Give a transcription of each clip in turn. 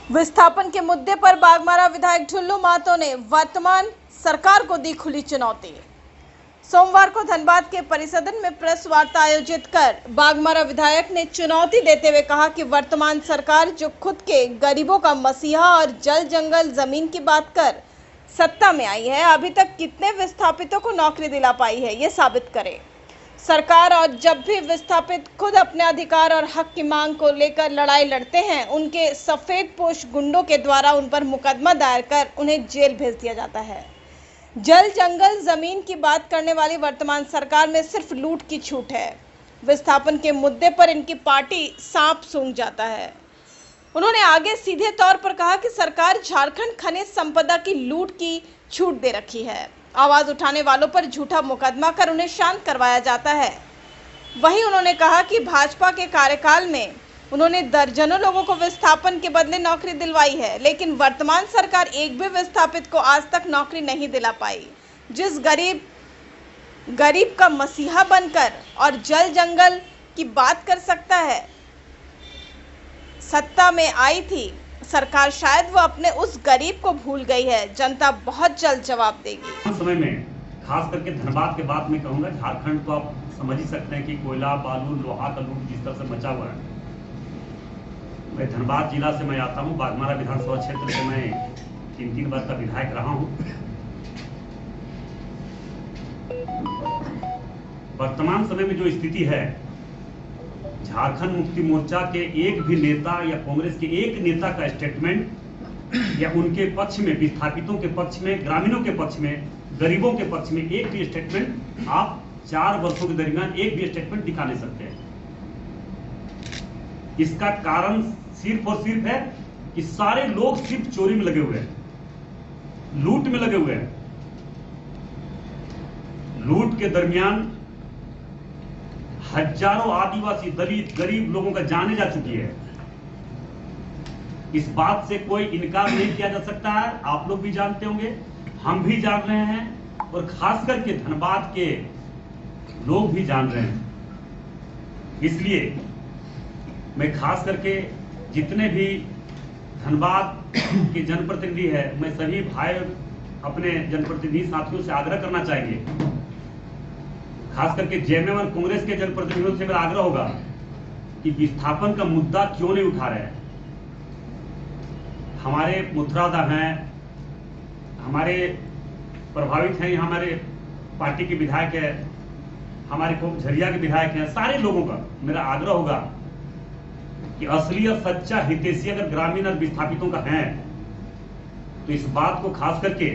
विस्थापन के मुद्दे पर बाघमारा विधायक ढुल्लू महतो ने वर्तमान सरकार को दी खुली चुनौती। सोमवार को धनबाद के परिसदन में प्रेस वार्ता आयोजित कर बाघमारा विधायक ने चुनौती देते हुए कहा कि वर्तमान सरकार जो खुद के गरीबों का मसीहा और जल जंगल जमीन की बात कर सत्ता में आई है, अभी तक कितने विस्थापितों को नौकरी दिला पाई है, ये साबित करे। सरकार और जब भी विस्थापित खुद अपने अधिकार और हक की मांग को लेकर लड़ाई लड़ते हैं, उनके सफेद पोश गुंडों के द्वारा उन पर मुकदमा दायर कर उन्हें जेल भेज दिया जाता है। जल जंगल जमीन की बात करने वाली वर्तमान सरकार में सिर्फ लूट की छूट है। विस्थापन के मुद्दे पर इनकी पार्टी सांप सूंघ जाता है। उन्होंने आगे सीधे तौर पर कहा कि सरकार झारखंड खनिज संपदा की लूट की छूट दे रखी है। आवाज उठाने वालों पर झूठा मुकदमा कर उन्हें शांत करवाया जाता है। वहीं उन्होंने कहा कि भाजपा के कार्यकाल में उन्होंने दर्जनों लोगों को विस्थापन के बदले नौकरी दिलवाई है, लेकिन वर्तमान सरकार एक भी विस्थापित को आज तक नौकरी नहीं दिला पाई। जिस गरीब का मसीहा बनकर और जल जंगल की बात कर सकता है, सत्ता में आई थी सरकार, शायद वो अपने उस गरीब को भूल गई है। जनता बहुत जल्द जवाब देगी। समय में खास करके धनबाद के बाद में कहूंगा, झारखंड तो आप समझ ही सकते हैं कि कोयला, बालू, लोहा का लूट जिस तरह से मचा हुआ है। मैं धनबाद जिला से मैं आता हूं, बाघमारा विधानसभा क्षेत्र से मैं 3 बार का विधायक रहा हूं। वर्तमान समय में जो स्थिति है, झारखंड मुक्ति मोर्चा के एक भी नेता या कांग्रेस के एक नेता का स्टेटमेंट या उनके पक्ष में, विस्थापितों के पक्ष में, ग्रामीणों के पक्ष में, गरीबों के पक्ष में एक भी स्टेटमेंट आप 4 वर्षों के दरमियान एक भी स्टेटमेंट दिखा नहीं सकते हैं। इसका कारण सिर्फ और सिर्फ है कि सारे लोग सिर्फ चोरी में लगे हुए हैं, लूट में लगे हुए हैं। लूट के दरमियान हजारों आदिवासी, दलित, गरीब लोगों का जाने जा चुकी है। इस बात से कोई इनकार नहीं किया जा सकता है। आप लोग भी जानते होंगे, हम भी जान रहे हैं और खास करके धनबाद के लोग भी जान रहे हैं। इसलिए मैं खास करके जितने भी धनबाद के जनप्रतिनिधि है, मैं सभी भाई अपने जनप्रतिनिधि साथियों से आग्रह करना चाहेंगे, खास करके जेएमएम और कांग्रेस के जनप्रतिनिधियों से मेरा आग्रह होगा कि विस्थापन का मुद्दा क्यों नहीं उठा रहे हैं। हमारे मुथरादा हैं, हमारे प्रभावित हैं, हमारे पार्टी के विधायक है, हमारे झरिया के विधायक हैं, सारे लोगों का मेरा आग्रह होगा कि असली और सच्चा हितैषी अगर ग्रामीण और विस्थापितों का है तो इस बात को खास करके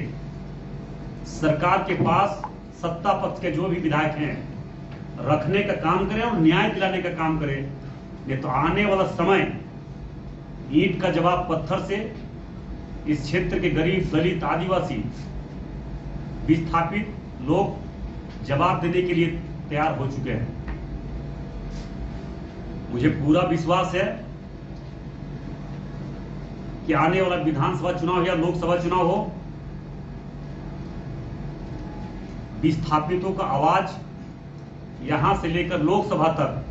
सरकार के पास सत्ता पक्ष के जो भी विधायक हैं रखने का काम करें और न्याय दिलाने का काम करें। नहीं तो आने वाला समय ईंट का जवाब पत्थर से इस क्षेत्र के गरीब, दलित, आदिवासी, विस्थापित लोग जवाब देने के लिए तैयार हो चुके हैं। मुझे पूरा विश्वास है कि आने वाला विधानसभा चुनाव या लोकसभा चुनाव हो, विस्थापितों का आवाज यहां से लेकर लोकसभा तक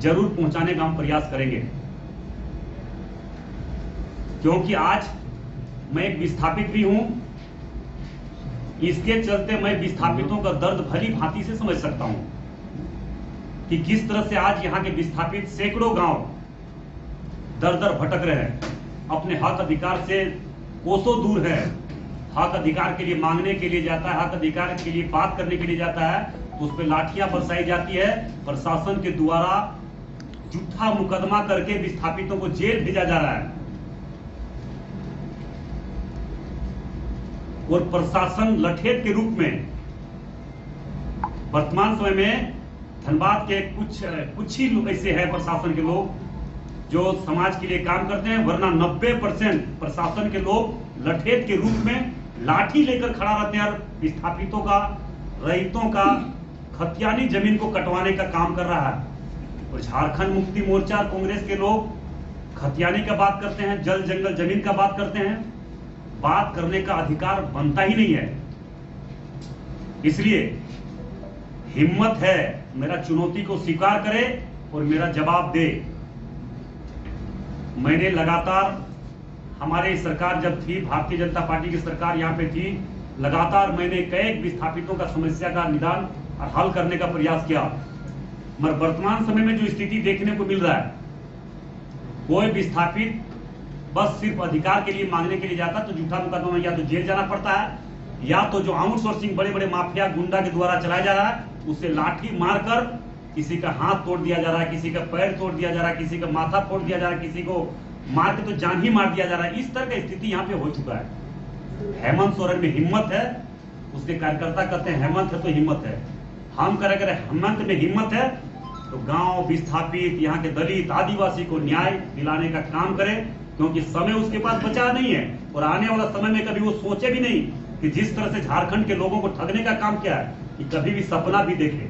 जरूर पहुंचाने का हम प्रयास करेंगे। क्योंकि आज मैं एक विस्थापित भी हूं, इसके चलते मैं विस्थापितों का दर्द भली भांति से समझ सकता हूं कि किस तरह से आज यहां के विस्थापित सैकड़ों गांव दर दर भटक रहे हैं, अपने हक अधिकार से कोसों दूर है। हक अधिकार के लिए मांगने के लिए जाता है, हक अधिकार के लिए बात करने के लिए जाता है, तो उस पर लाठियां बरसाई जाती है। प्रशासन के द्वारा झूठा मुकदमा करके विस्थापितों को जेल भेजा जा रहा है और प्रशासन लठेत के रूप में वर्तमान समय में धनबाद के कुछ ही लोग ऐसे हैं, प्रशासन के लोग जो समाज के लिए काम करते हैं, वरना 90% प्रशासन के लोग लठेत के रूप में लाठी लेकर खड़ा रहते हैं और विस्थापितों का, रहितों का खतियानी जमीन को कटवाने का काम कर रहा है। और झारखंड मुक्ति मोर्चा, कांग्रेस के लोग खतियानी का बात करते हैं, जल जंगल जमीन का बात करते हैं। बात करने का अधिकार बनता ही नहीं है। इसलिए हिम्मत है, मेरा चुनौती को स्वीकार करे और मेरा जवाब दे। मैंने लगातार, हमारी सरकार जब थी, भारतीय जनता पार्टी की सरकार यहाँ पे थी, लगातार मैंने कई विस्थापितों का समस्या का निदान और हल करने का प्रयास किया। मगर वर्तमान समय में जो स्थिति देखने को मिल रहा है, कोई विस्थापित बस सिर्फ अधिकार के लिए मांगने के लिए जाता तो झूठा मुकदमा में या तो जेल जाना पड़ता है, या तो जो आउटसोर्सिंग बड़े बड़े माफिया गुंडा के द्वारा चलाया जा रहा है उसे लाठी मारकर किसी का हाथ तोड़ दिया जा रहा है, किसी का पैर तोड़ दिया जा रहा है, किसी का माथा फोड़ दिया जा रहा है, किसी को मार के तो जान ही मार दिया जा रहा है। इस तरह की स्थिति यहाँ पे हो चुका है। हेमंत सोरेन में हिम्मत है, उसके कार्यकर्ता कहते हैं हेमंत है तो हिम्मत है। हम कह रहे हेमंत में हिम्मत है तो गांव विस्थापित, यहाँ के दलित आदिवासी को न्याय दिलाने का काम करे, क्योंकि समय उसके पास बचा नहीं है और आने वाला समय में कभी वो सोचे भी नहीं कि जिस तरह से झारखंड के लोगों को ठगने का काम किया है कि कभी भी सपना भी देखे।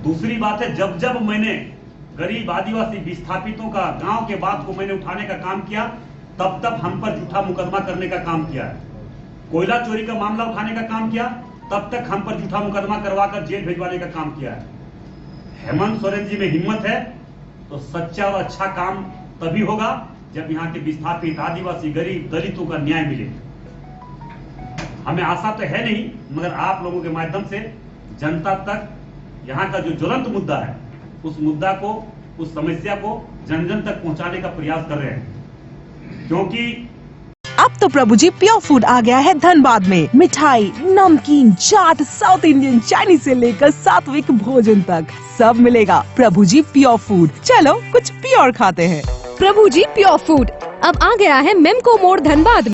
दूसरी बात है, जब जब मैंने गरीब आदिवासी विस्थापितों का गांव के बात को मैंने उठाने का काम किया, तब तब हम पर झूठा मुकदमा करने का काम किया है। कोयला चोरी का मामला उठाने का काम किया, तब तक हम पर झूठा मुकदमा करवाकर जेल भिजवाने का काम किया है। हेमंत सोरेन जी में हिम्मत है तो सच्चा और अच्छा काम तभी होगा जब यहाँ के विस्थापित आदिवासी गरीब दलितों का न्याय मिले। हमें आशा तो है नहीं, मगर आप लोगों के माध्यम से जनता तक यहाँ का जो ज्वलंत मुद्दा है उस मुद्दा को, उस समस्या को जन जन तक पहुंचाने का प्रयास कर रहे हैं। क्योंकि अब तो प्रभु जी प्योर फूड आ गया है धनबाद में। मिठाई, नमकीन, चाट, साउथ इंडियन, चाइनीज से लेकर सात्विक भोजन तक सब मिलेगा। प्रभु जी प्योर फूड, चलो कुछ प्योर खाते हैं। प्रभु जी प्योर फूड अब आ गया है मेमको मोड़ धनबाद।